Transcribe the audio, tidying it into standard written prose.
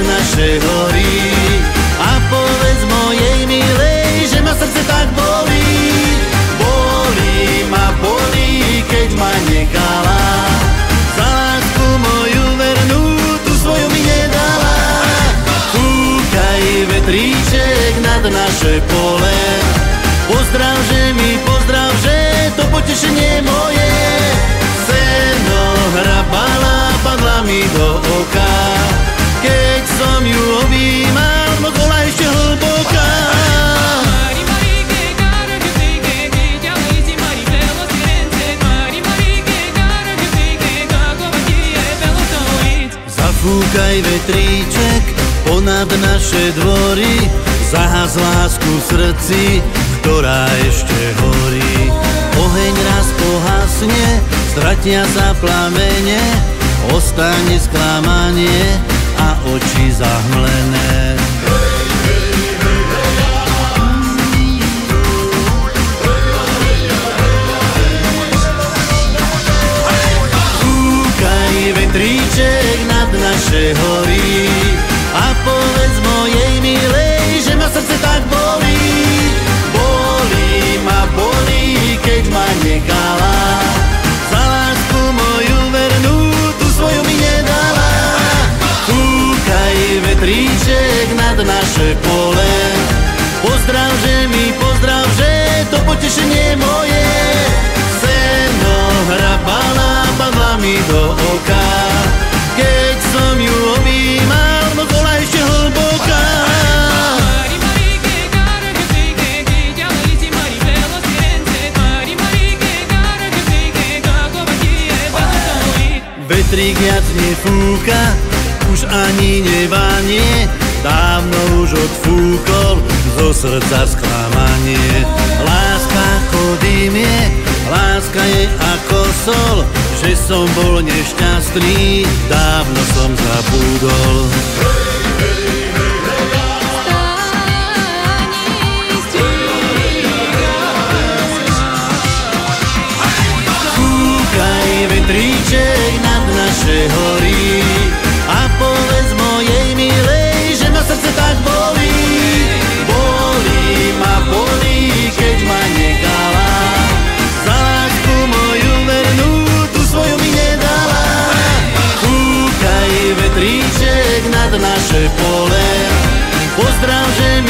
Naše hory a povedz mojej milej, že ma srdce tak bolí. Bolí ma, bolí, keď ma nechala, za lásku moju vernú, tu svoju mi nedala. Fúkaj vetríček nad naše pole, pozdrav, že to potešenie moje. Seno hrabala, padla mi do oka, keď som ju objímal, no bola ešte hlboká. Zafúkaj vetríček ponad naše dvory, zahas lásku v srdci, ktorá ešte horí. Oheň raz pohasne, stratia sa plamene, ostane sklamanie a oči zahmlené. Fúkaj vetríček nad naše hory a povedz mojej milej, že ma srdce tak bolí. Bolí ma, bolí, keď ma nechala, za lásku moju vernú, tu svoju mi nedala. Fúkaj vetríček nad naše pole, pozdrav, že to potešenie moje. Seno hrabala, padla mi do oka, keď som ju objímal, no bola ešte hlboká. Vetrík viac nefúka, už ani nevanie, dávno už odfúkol zo srdca sklamanie. Láska ako dym je, láska je ako sol, že som bol nešťastný, dávno som zabudol. Fúkaj vetríček nad naše hory a povedz mojej milej, že ma srdce tak bolí. Bolí ma, bolí, keď ma nechala, za lásku moju vernú, tu svoju mi nedala. Fúkaj vetríček nad naše pole, pozdrav, že